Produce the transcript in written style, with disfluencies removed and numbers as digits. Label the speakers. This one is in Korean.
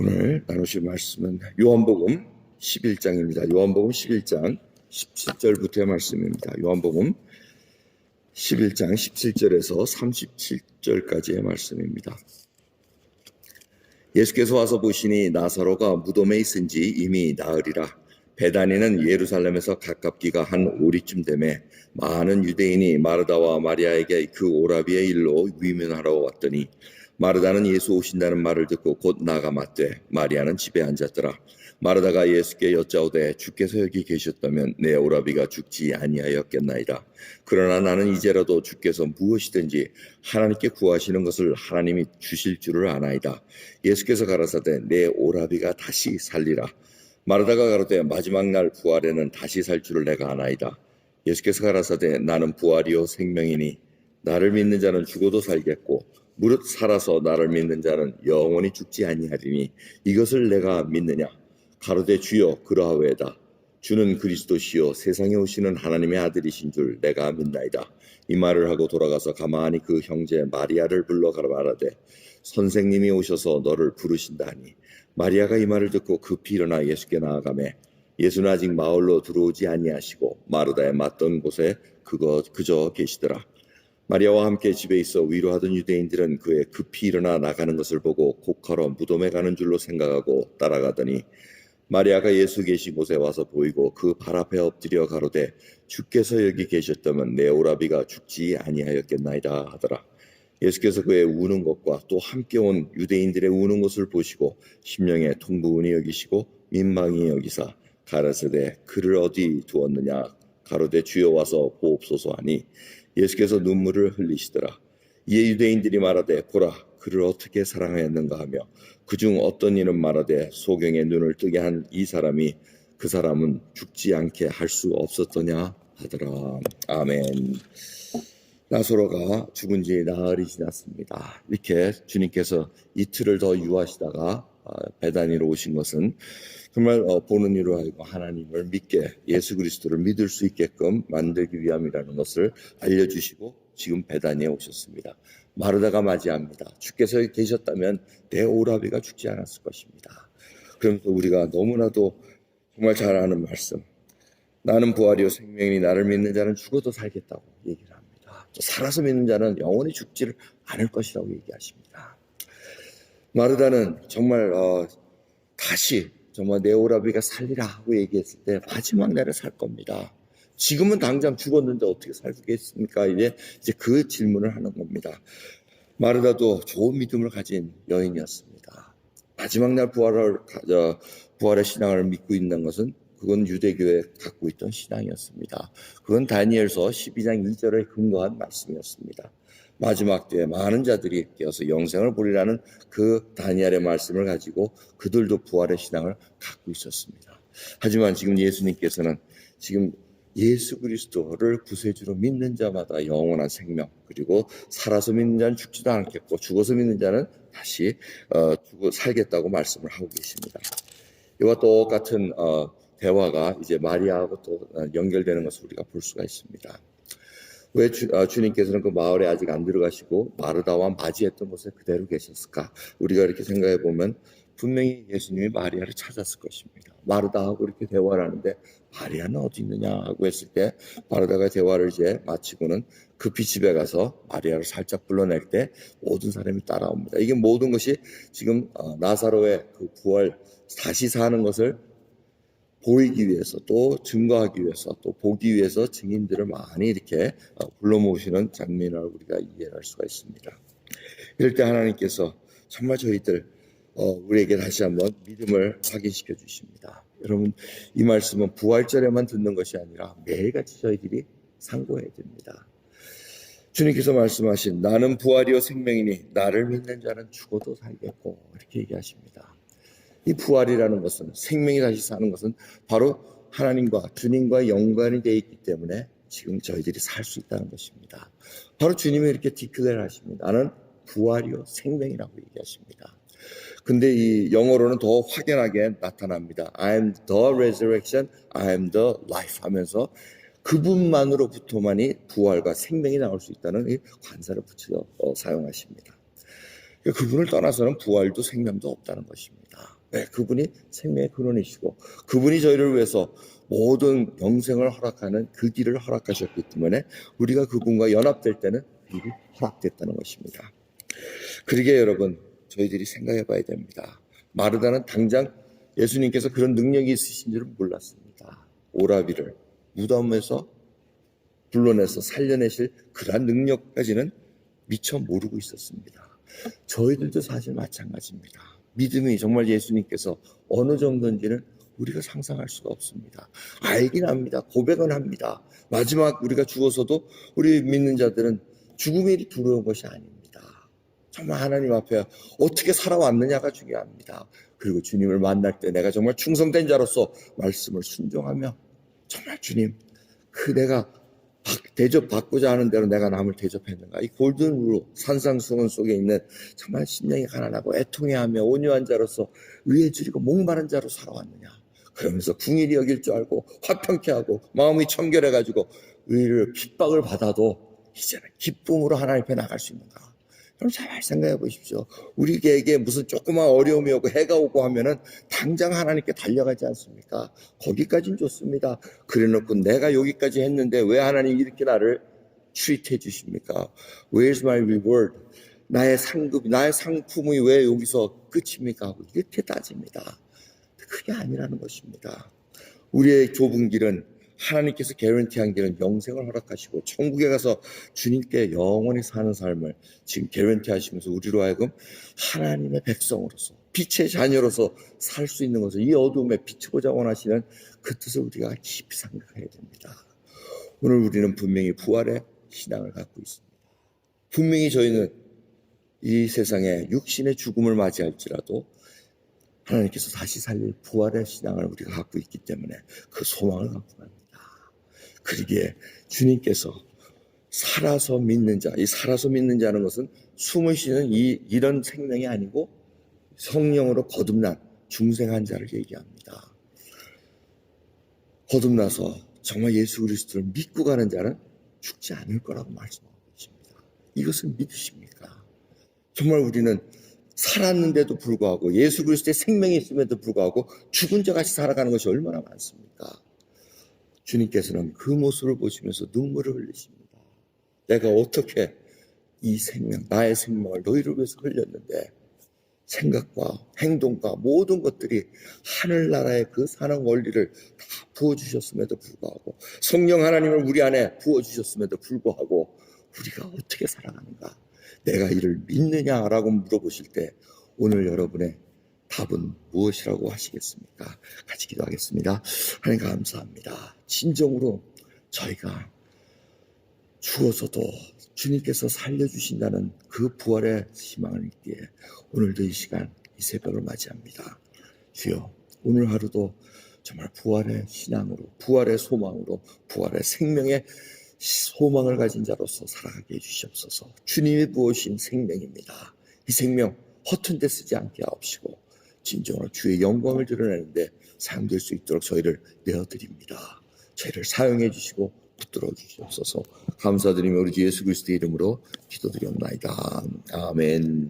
Speaker 1: 오늘 나누실 말씀은 요한복음 11장입니다. 요한복음 11장 17절부터의 말씀입니다. 요한복음 11장 17절에서 37절까지의 말씀입니다. 예수께서 와서 보시니 나사로가 무덤에 있은지 이미 나으리라. 베다니는 예루살렘에서 가깝기가 한 오리쯤 되매 많은 유대인이 마르다와 마리아에게 그 오라비의 일로 위문하러 왔더니 마르다는 예수 오신다는 말을 듣고 곧 나가 맞되 마리아는 집에 앉았더라. 마르다가 예수께 여짜오되 주께서 여기 계셨다면 내 오라비가 죽지 아니하였겠나이다. 그러나 나는 이제라도 주께서 무엇이든지 하나님께 구하시는 것을 하나님이 주실 줄을 아나이다. 예수께서 가라사대 내 오라비가 다시 살리라. 마르다가 가로되 마지막 날 부활에는 다시 살 줄을 내가 아나이다. 예수께서 가라사대 나는 부활이요 생명이니 나를 믿는 자는 죽어도 살겠고 무릇 살아서 나를 믿는 자는 영원히 죽지 아니하리니 이것을 내가 믿느냐. 가로되 주여 그러하오이다. 주는 그리스도시요 세상에 오시는 하나님의 아들이신 줄 내가 믿나이다. 이 말을 하고 돌아가서 가만히 그 형제 마리아를 불러 말하되 선생님이 오셔서 너를 부르신다 하니 마리아가 이 말을 듣고 급히 일어나 예수께 나아가매 예수는 아직 마을로 들어오지 아니하시고 마르다에 맞던 곳에 그저 계시더라. 마리아와 함께 집에 있어 위로하던 유대인들은 그의 급히 일어나 나가는 것을 보고 곧걸어 무덤에 가는 줄로 생각하고 따라가더니 마리아가 예수 계신 곳에 와서 보이고 그 발 앞에 엎드려 가로되 주께서 여기 계셨다면 내 오라비가 죽지 아니하였겠나이다 하더라. 예수께서 그의 우는 것과 또 함께 온 유대인들의 우는 것을 보시고 심령에 통부은히 여기시고 민망히 여기사 가라사대 그를 어디 두었느냐. 가로되 주여 와서 보옵소서 하니 예수께서 눈물을 흘리시더라. 이에 유대인들이 말하되 보라 그를 어떻게 사랑하였는가 하며 그중 어떤 이는 말하되 소경의 눈을 뜨게 한 이 사람이 그 사람은 죽지 않게 할 수 없었더냐 하더라. 아멘. 나사로가 죽은 지 나흘이 지났습니다. 이렇게 주님께서 이틀을 더 유하시다가 베다니로 오신 것은 정말 보는 이로 하여금 하나님을 믿게 예수 그리스도를 믿을 수 있게끔 만들기 위함이라는 것을 알려주시고 지금 베다니에 오셨습니다. 마르다가 맞이합니다. 주께서 계셨다면 내 오라비가 죽지 않았을 것입니다. 그러면서 우리가 너무나도 정말 잘 아는 말씀, 나는 부활이요 생명이니 나를 믿는 자는 죽어도 살겠다고 얘기를 합니다. 살아서 믿는 자는 영원히 죽지를 않을 것이라고 얘기하십니다. 마르다는 정말 다시 정말 내 오라비가 살리라 하고 얘기했을 때 마지막 날에 살 겁니다. 지금은 당장 죽었는데 어떻게 살겠습니까? 이제 그 질문을 하는 겁니다. 마르다도 좋은 믿음을 가진 여인이었습니다. 마지막 날 부활의 신앙을 믿고 있는 것은 그건 유대교에 갖고 있던 신앙이었습니다. 그건 다니엘서 12장 2절에 근거한 말씀이었습니다. 마지막 때에 많은 자들이 깨어서 영생을 보리라는 그 다니엘의 말씀을 가지고 그들도 부활의 신앙을 갖고 있었습니다. 하지만 지금 예수님께서는 지금 예수 그리스도를 구세주로 믿는 자마다 영원한 생명, 그리고 살아서 믿는 자는 죽지도 않겠고 죽어서 믿는 자는 다시 살겠다고 말씀을 하고 계십니다. 이와 똑같은 대화가 이제 마리아하고 또 연결되는 것을 우리가 볼 수가 있습니다. 왜 주님께서는 그 마을에 아직 안 들어가시고 마르다와 맞이했던 곳에 그대로 계셨을까? 우리가 이렇게 생각해 보면 분명히 예수님이 마리아를 찾았을 것입니다. 마르다하고 이렇게 대화를 하는데 마리아는 어디 있느냐 하고 했을 때 마르다가 대화를 이제 마치고는 급히 집에 가서 마리아를 살짝 불러낼 때 모든 사람이 따라옵니다. 이게 모든 것이 지금 나사로의 그 부활 다시 사는 것을 보이기 위해서 또 증거하기 위해서 또 보기 위해서 증인들을 많이 이렇게 불러 모으시는 장면을 우리가 이해할 수가 있습니다. 이럴 때 하나님께서 정말 저희들 우리에게 다시 한번 믿음을 확인시켜 주십니다. 여러분 이 말씀은 부활절에만 듣는 것이 아니라 매일같이 저희들이 상고해야 됩니다. 주님께서 말씀하신 나는 부활이요 생명이니 나를 믿는 자는 죽어도 살겠고 이렇게 얘기하십니다. 이 부활이라는 것은 생명이 다시 사는 것은 바로 하나님과 주님과 연관이 되어 있기 때문에 지금 저희들이 살 수 있다는 것입니다. 바로 주님이 이렇게 디클레어 하십니다. 나는 부활이요 생명이라고 얘기하십니다. 근데 이 영어로는 더 확연하게 나타납니다. I am the resurrection, I am the life 하면서 그분만으로부터만이 부활과 생명이 나올 수 있다는 이 관사를 붙여 사용하십니다. 그러니까 그분을 떠나서는 부활도 생명도 없다는 것입니다. 네, 그분이 생명의 근원이시고 그분이 저희를 위해서 모든 영생을 허락하는 그 길을 허락하셨기 때문에 우리가 그분과 연합될 때는 그 길이 허락됐다는 것입니다. 그러게 여러분, 저희들이 생각해 봐야 됩니다. 마르다는 당장 예수님께서 그런 능력이 있으신 줄은 몰랐습니다. 오라비를 무덤에서 불러내서 살려내실 그러한 능력까지는 미처 모르고 있었습니다. 저희들도 사실 마찬가지입니다. 믿음이 정말 예수님께서 어느 정도인지는 우리가 상상할 수가 없습니다. 알긴 합니다. 고백은 합니다. 마지막 우리가 죽어서도 우리 믿는 자들은 죽음이 두려운 것이 아닙니다. 정말 하나님 앞에 어떻게 살아왔느냐가 중요합니다. 그리고 주님을 만날 때 내가 정말 충성된 자로서 말씀을 순종하며 정말 주님, 그 내가 대접받고자 하는 대로 내가 남을 대접했는가? 이 골든룰 산상수훈 속에 있는 정말 심령이 가난하고 애통해하며 온유한 자로서 의에 줄이고 목마른 자로 살아왔느냐? 그러면서 궁일이 여길 줄 알고 화평케 하고 마음이 청결해가지고 의를 핍박을 받아도 이제는 기쁨으로 하나님 앞에 나갈 수 있는가? 그럼 잘 생각해 보십시오. 우리에게 무슨 조그만 어려움이 오고 해가 오고 하면은 당장 하나님께 달려가지 않습니까? 거기까지는 좋습니다. 그래놓고 내가 여기까지 했는데 왜 하나님 이렇게 나를 트리트해 주십니까? Where's my reward? 나의 상급, 나의 상품이 왜 여기서 끝입니까? 이렇게 따집니다. 그게 아니라는 것입니다. 우리의 좁은 길은 하나님께서 개런티한 길은 영생을 허락하시고 천국에 가서 주님께 영원히 사는 삶을 지금 개런티하시면서 우리로 하여금 하나님의 백성으로서 빛의 자녀로서 살 수 있는 것을 이 어둠에 비추고자 원하시는 그 뜻을 우리가 깊이 생각해야 됩니다. 오늘 우리는 분명히 부활의 신앙을 갖고 있습니다. 분명히 저희는 이 세상에 육신의 죽음을 맞이할지라도 하나님께서 다시 살릴 부활의 신앙을 우리가 갖고 있기 때문에 그 소망을 갖고 갑니다. 그러기에 주님께서 살아서 믿는 자, 이 살아서 믿는 자는 것은 숨을 쉬는 이런 생명이 아니고 성령으로 거듭난 중생한 자를 얘기합니다. 거듭나서 정말 예수 그리스도를 믿고 가는 자는 죽지 않을 거라고 말씀하고 계십니다. 이것을 믿으십니까? 정말 우리는 살았는데도 불구하고 예수 그리스도의 생명이 있음에도 불구하고 죽은 자같이 살아가는 것이 얼마나 많습니까? 주님께서는 그 모습을 보시면서 눈물을 흘리십니다. 내가 어떻게 이 생명, 나의 생명을 너희를 위해서 흘렸는데 생각과 행동과 모든 것들이 하늘나라의 그 사는 원리를 다 부어주셨음에도 불구하고 성령 하나님을 우리 안에 부어주셨음에도 불구하고 우리가 어떻게 살아가는가? 내가 이를 믿느냐라고 물어보실 때 오늘 여러분의 답은 무엇이라고 하시겠습니까? 같이 기도하겠습니다. 하나님 감사합니다. 진정으로 저희가 죽어서도 주님께서 살려주신다는 그 부활의 희망을 믿기에 오늘도 이 시간 이 새벽을 맞이합니다. 주여 오늘 하루도 정말 부활의 신앙으로 부활의 소망으로 부활의 생명의 소망을 가진 자로서 살아가게 해주시옵소서. 주님이 부으신 생명입니다. 이 생명 허튼 데 쓰지 않게 하옵시고 진정으로 주의 영광을 드러내는데 사용될 수 있도록 저희를 내어드립니다. 저희를 사용해 주시고 붙들어 주시옵소서. 감사드리며 우리 주 예수 그리스도의 이름으로 기도드리옵나이다. 아멘.